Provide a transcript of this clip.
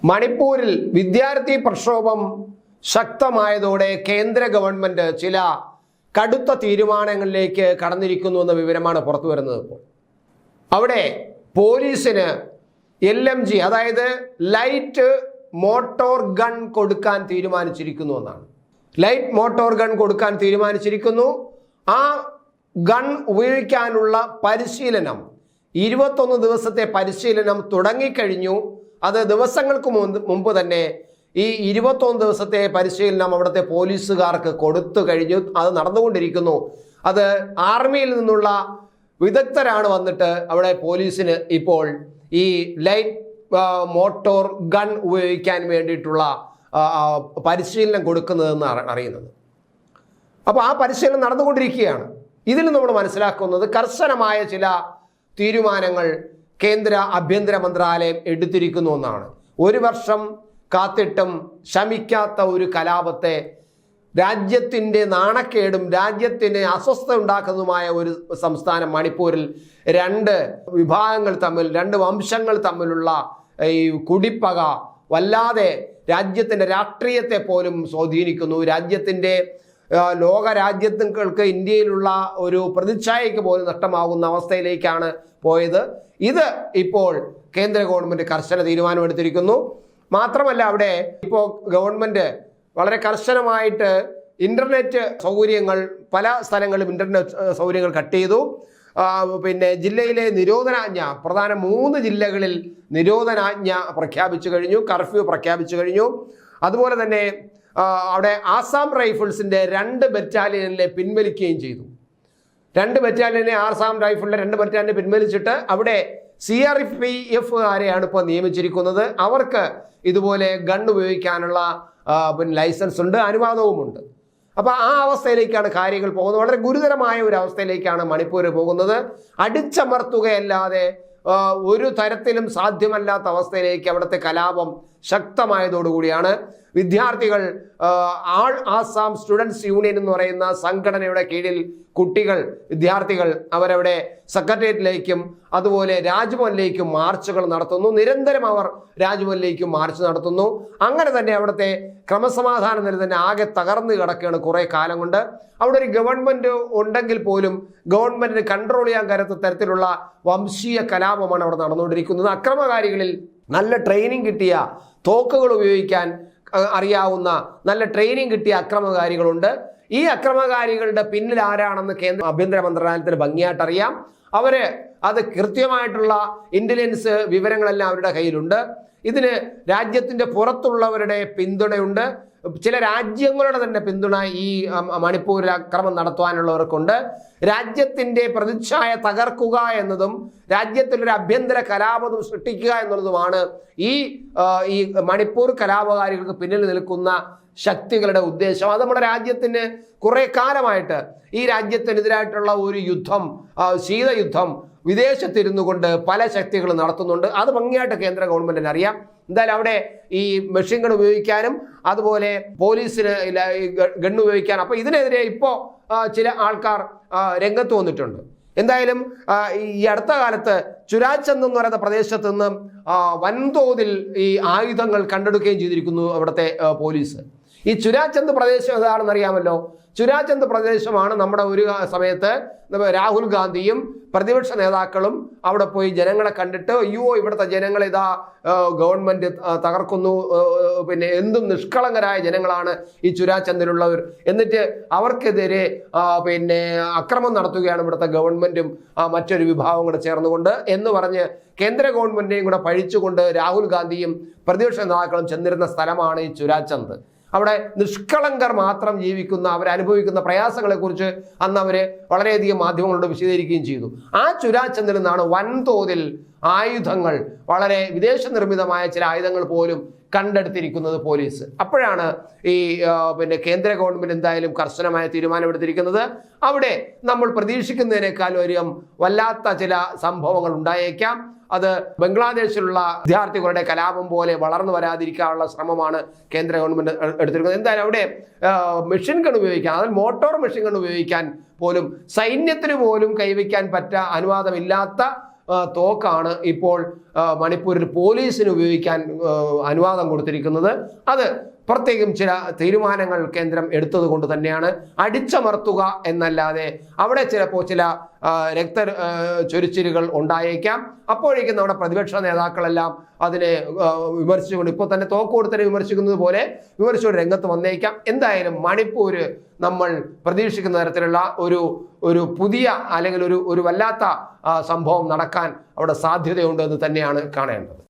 മണിപ്പൂരിൽ വിദ്യാർത്ഥി പ്രക്ഷോഭം ശക്തമായതോടെ കേന്ദ്ര ഗവൺമെന്റ് ചില കടുത്ത തീരുമാനങ്ങളിലേക്ക് കടന്നിരിക്കുന്നു എന്ന വിവരമാണ് പുറത്തു വരുന്നത്. ഇപ്പോൾ അവിടെ പോലീസിന് LMG അതായത് ലൈറ്റ് മോട്ടോർ ഗൺ കൊടുക്കാൻ തീരുമാനിച്ചിരിക്കുന്നു എന്നാണ്. ലൈറ്റ് മോട്ടോർ ഗൺ കൊടുക്കാൻ തീരുമാനിച്ചിരിക്കുന്നു. ആ ഗൺ ഉപയോഗിക്കാനുള്ള പരിശീലനം 21 ദിവസത്തെ പരിശീലനം തുടങ്ങിക്കഴിഞ്ഞു. അത് ദിവസങ്ങൾക്ക് മുമ്പ് തന്നെ ഈ 21 ദിവസത്തെ പരിശീലനം അവിടുത്തെ പോലീസുകാർക്ക് കൊടുത്തു കഴിഞ്ഞു. അത് നടന്നുകൊണ്ടിരിക്കുന്നു. അത് ആർമിയിൽ നിന്നുള്ള വിദഗ്ധരാണ് വന്നിട്ട് അവിടെ പോലീസിന് ഇപ്പോൾ ഈ ലൈറ്റ് മോട്ടോർ ഗൺ ഉപയോഗിക്കാൻ വേണ്ടിയിട്ടുള്ള പരിശീലനം കൊടുക്കുന്നതെന്ന് അറിയുന്നത്. അപ്പോൾ ആ പരിശീലനം നടന്നുകൊണ്ടിരിക്കുകയാണ്. ഇതിൽ നമ്മൾ മനസ്സിലാക്കുന്നത് കർശനമായ ചില തീരുമാനങ്ങൾ കേന്ദ്ര ആഭ്യന്തര മന്ത്രാലയം എടുത്തിരിക്കുന്നു എന്നാണ്. 1 വർഷം കാത്തിട്ടും ശമിക്കാത്ത ഒരു കലാപത്തെ, രാജ്യത്തിൻ്റെ നാണക്കേടും രാജ്യത്തിന് അസ്വസ്ഥത ഉണ്ടാക്കുന്നതുമായ ഒരു സംസ്ഥാനം മണിപ്പൂരിൽ 2 വിഭാഗങ്ങൾ തമ്മിൽ, 2 വംശങ്ങൾ തമ്മിലുള്ള ഈ കുടിപ്പക വല്ലാതെ രാജ്യത്തിൻ്റെ രാഷ്ട്രീയത്തെ പോലും സ്വാധീനിക്കുന്നു. രാജ്യത്തിൻ്റെ ലോക രാജ്യങ്ങൾക്ക് ഇന്ത്യയിലുള്ള ഒരു പ്രതിച്ഛായയ്ക്ക് പോലും നഷ്ടമാകുന്ന അവസ്ഥയിലേക്കാണ് പോയത്. ഇത് ഇപ്പോൾ കേന്ദ്ര ഗവൺമെൻറ് കർശന തീരുമാനമെടുത്തിരിക്കുന്നു. മാത്രമല്ല അവിടെ ഇപ്പോൾ ഗവൺമെൻറ് വളരെ കർശനമായിട്ട് ഇൻ്റർനെറ്റ് സൗകര്യങ്ങൾ, പല സ്ഥലങ്ങളിലും ഇൻ്റർനെറ്റ് സൗകര്യങ്ങൾ കട്ട് ചെയ്തു. പിന്നെ ജില്ലയിലെ നിരോധനാജ്ഞ, പ്രധാന 3 ജില്ലകളിൽ നിരോധനാജ്ഞ പ്രഖ്യാപിച്ചു കഴിഞ്ഞു, കർഫ്യൂ പ്രഖ്യാപിച്ചു കഴിഞ്ഞു. അതുപോലെ തന്നെ അവിടെ ആസാം റൈഫിൾസിൻ്റെ 2 ബറ്റാലിയനിലെ പിൻവലിക്കുകയും ചെയ്തു. 2 ബറ്റാലിയനെ, ആസാം റൈഫിളിലെ 2 ബറ്റാലിയനെ പിൻവലിച്ചിട്ട് അവിടെ CRPF-കാരെയാണ് ഇപ്പോൾ നിയമിച്ചിരിക്കുന്നത്. അവർക്ക് ഇതുപോലെ ഗൺ ഉപയോഗിക്കാനുള്ള ലൈസൻസ് ഉണ്ട്, അനുവാദവുമുണ്ട്. അപ്പോൾ ആ അവസ്ഥയിലേക്കാണ് കാര്യങ്ങൾ പോകുന്നത്. വളരെ ഗുരുതരമായ ഒരു അവസ്ഥയിലേക്കാണ് മണിപ്പൂർ പോകുന്നത്. അടിച്ചമർത്തുകയല്ലാതെ ഒരു തരത്തിലും സാധ്യമല്ലാത്ത അവസ്ഥയിലേക്ക് അവിടുത്തെ കലാപം ശക്തമായതോടുകൂടിയാണ് വിദ്യാർത്ഥികൾ ആൾ ആസാം സ്റ്റുഡൻസ് യൂണിയൻ എന്ന് പറയുന്ന സംഘടനയുടെ കീഴിൽ കുട്ടികൾ, വിദ്യാർത്ഥികൾ അവരവിടെ സെക്രട്ടേറിയറ്റിലേക്കും അതുപോലെ രാജ്ഭവനിലേക്കും മാർച്ചുകൾ നടത്തുന്നു. നിരന്തരം അവർ രാജ്ഭവനിലേക്കും മാർച്ച് നടത്തുന്നു. അങ്ങനെ തന്നെ അവിടുത്തെ ക്രമസമാധാന നില തന്നെ ആകെ തകർന്നു കിടക്കുകയാണ് കുറേ കാലം കൊണ്ട്. അവിടെ ഒരു ഗവൺമെൻറ് ഉണ്ടെങ്കിൽ പോലും ഗവൺമെൻറ്റിന് കൺട്രോൾ ചെയ്യാൻ കരുത്ത തരത്തിലുള്ള വംശീയ കലാപമാണ് അവിടെ നടന്നുകൊണ്ടിരിക്കുന്നത്. അക്രമകാരികളിൽ നല്ല ട്രെയിനിങ് കിട്ടിയ, തോക്കുകൾ ഉപയോഗിക്കാൻ അറിയാവുന്ന, നല്ല ട്രെയിനിങ് കിട്ടിയ അക്രമകാരികളുണ്ട്. ഈ അക്രമകാരികളുടെ പിന്നിൽ ആരാണെന്ന് കേന്ദ്ര ആഭ്യന്തര മന്ത്രാലയത്തിന് ഭംഗിയായിട്ട് അറിയാം. അത് കൃത്യമായിട്ടുള്ള ഇന്റലിജൻസ് വിവരങ്ങളെല്ലാം അവരുടെ കയ്യിലുണ്ട്. ഇതിന് രാജ്യത്തിൻ്റെ പുറത്തുള്ളവരുടെ പിന്തുണയുണ്ട്. ചില രാജ്യങ്ങളുടെ തന്നെ പിന്തുണ ഈ മണിപ്പൂരിൽ അക്രമം നടത്തുവാനുള്ളവർക്കുണ്ട്. രാജ്യത്തിൻ്റെ പ്രതിച്ഛായ തകർക്കുക എന്നതും രാജ്യത്തിലൊരു ആഭ്യന്തര കലാപം സൃഷ്ടിക്കുക എന്നുള്ളതുമാണ് ഈ മണിപ്പൂർ കലാപകാരികൾക്ക് പിന്നിൽ നിൽക്കുന്ന ശക്തികളുടെ ഉദ്ദേശം. അത് നമ്മുടെ രാജ്യത്തിന് കുറേ കാലമായിട്ട് ഈ രാജ്യത്തിനെതിരായിട്ടുള്ള ഒരു യുദ്ധം, ശീതയുദ്ധം വിദേശത്തിരുന്നു കൊണ്ട് പല ശക്തികൾ നടത്തുന്നുണ്ട്. അത് ഭംഗിയായിട്ട് കേന്ദ്ര ഗവൺമെൻറ്റിന് അറിയാം. എന്തായാലും അവിടെ ഈ മെഷീൻ ഗൺ ഉപയോഗിക്കാനും അതുപോലെ പോലീസിന് ഗണ്ണ് ഉപയോഗിക്കാനും, അപ്പോൾ ഇതിനെതിരെ ഇപ്പോൾ ചില ആൾക്കാർ രംഗത്ത് വന്നിട്ടുണ്ട്. എന്തായാലും ഈ അടുത്ത കാലത്ത് ചുരാചന്ദ് എന്ന് പറയുന്ന പ്രദേശത്ത് നിന്ന് വൻതോതിൽ ഈ ആയുധങ്ങൾ കണ്ടെടുക്കുകയും ചെയ്തിരിക്കുന്നു അവിടുത്തെ പോലീസ്. ഈ ചുരാചന്ദ് പ്രദേശം ഏതാണെന്ന് അറിയാമല്ലോ. ചുരാചന്ദ് പ്രദേശമാണ് നമ്മുടെ ഒരു സമയത്ത് രാഹുൽ ഗാന്ധിയും പ്രതിപക്ഷ നേതാക്കളും അവിടെ പോയി ജനങ്ങളെ കണ്ടിട്ട്, അയ്യോ ഇവിടുത്തെ ജനങ്ങൾ ഇതാ ഗവൺമെൻറ് തകർക്കുന്നു, പിന്നെ എന്തും നിഷ്കളങ്കരായ ജനങ്ങളാണ് ഈ ചുരാചന്ദിലുള്ളവർ, എന്നിട്ട് അവർക്കെതിരെ പിന്നെ അക്രമം നടത്തുകയാണ് ഇവിടുത്തെ ഗവൺമെൻറ്റും മറ്റൊരു വിഭാഗം കൂടെ ചേർന്നുകൊണ്ട് എന്ന് പറഞ്ഞ് കേന്ദ്ര ഗവൺമെൻറ്റിനെയും കൂടെ പഴിച്ചുകൊണ്ട് രാഹുൽ ഗാന്ധിയും പ്രതിപക്ഷ നേതാക്കളും ചെന്നിരുന്ന സ്ഥലമാണ് ഈ ചുരാചന്ദ്. അവിടെ നിഷ്കളങ്കർ മാത്രം ജീവിക്കുന്ന, അവരനുഭവിക്കുന്ന പ്രയാസങ്ങളെക്കുറിച്ച് അന്ന് അവർ വളരെയധികം മാധ്യമങ്ങളോട് വിശദീകരിക്കുകയും ചെയ്തു. ആ ചുരാചന്ദിൽ നിന്നാണ് വൻതോതിൽ ആയുധങ്ങൾ, വളരെ വിദേശ നിർമ്മിതമായ ചില ആയുധങ്ങൾ പോലും കണ്ടെടുത്തിരിക്കുന്നത് പോലീസ്. അപ്പോഴാണ് ഈ പിന്നെ കേന്ദ്ര ഗവൺമെൻറ് എന്തായാലും കർശനമായ തീരുമാനമെടുത്തിരിക്കുന്നത്. അവിടെ നമ്മൾ പ്രതീക്ഷിക്കുന്നതിനേക്കാൾ വല്ലാത്ത ചില സംഭവങ്ങൾ ഉണ്ടായേക്കാം. അത് ബംഗ്ലാദേശിലുള്ള വിദ്യാർത്ഥികളുടെ കലാപം പോലെ വളർന്നു വരാതിരിക്കാനുള്ള ശ്രമമാണ് കേന്ദ്ര ഗവൺമെൻറ് എടുത്തിരിക്കുന്നത്. എന്തായാലും അവിടെ മെഷീൻ ഗൺ ഉപയോഗിക്കാൻ, അതിൽ മോട്ടോർ മെഷീൻ ഗൺ ഉപയോഗിക്കാൻ പോലും സൈന്യത്തിന് പോലും കൈവയ്ക്കാൻ അനുവാദമില്ലാത്ത തോക്കാണ് ഇപ്പോൾ മണിപ്പൂരിൽ പോലീസിന് ഉപയോഗിക്കാൻ അനുവാദം കൊടുത്തിരിക്കുന്നത്. അത് പ്രത്യേകം ചില തീരുമാനങ്ങൾ കേന്ദ്രം എടുത്തത് കൊണ്ട് തന്നെയാണ്. അടിച്ചമർത്തുക എന്നല്ലാതെ അവിടെ ചിലപ്പോൾ ചില ചൊരിച്ചിലുകൾ ഉണ്ടായേക്കാം. അപ്പോഴേക്കും നമ്മുടെ പ്രതിപക്ഷ നേതാക്കളെല്ലാം അതിനെ വിമർശിച്ചുകൊണ്ട് ഇപ്പോൾ തന്നെ തോക്ക് കൊടുത്തന്നെ വിമർശിക്കുന്നത് പോലെ വിമർശിച്ചുകൊണ്ട് രംഗത്ത് വന്നേക്കാം. എന്തായാലും മണിപ്പൂര് നമ്മൾ പ്രതീക്ഷിക്കുന്ന തരത്തിലുള്ള ഒരു പുതിയ അല്ലെങ്കിൽ ഒരു വല്ലാത്ത സംഭവം നടക്കാൻ അവിടെ സാധ്യതയുണ്ട് എന്ന് തന്നെയാണ് കാണേണ്ടത്.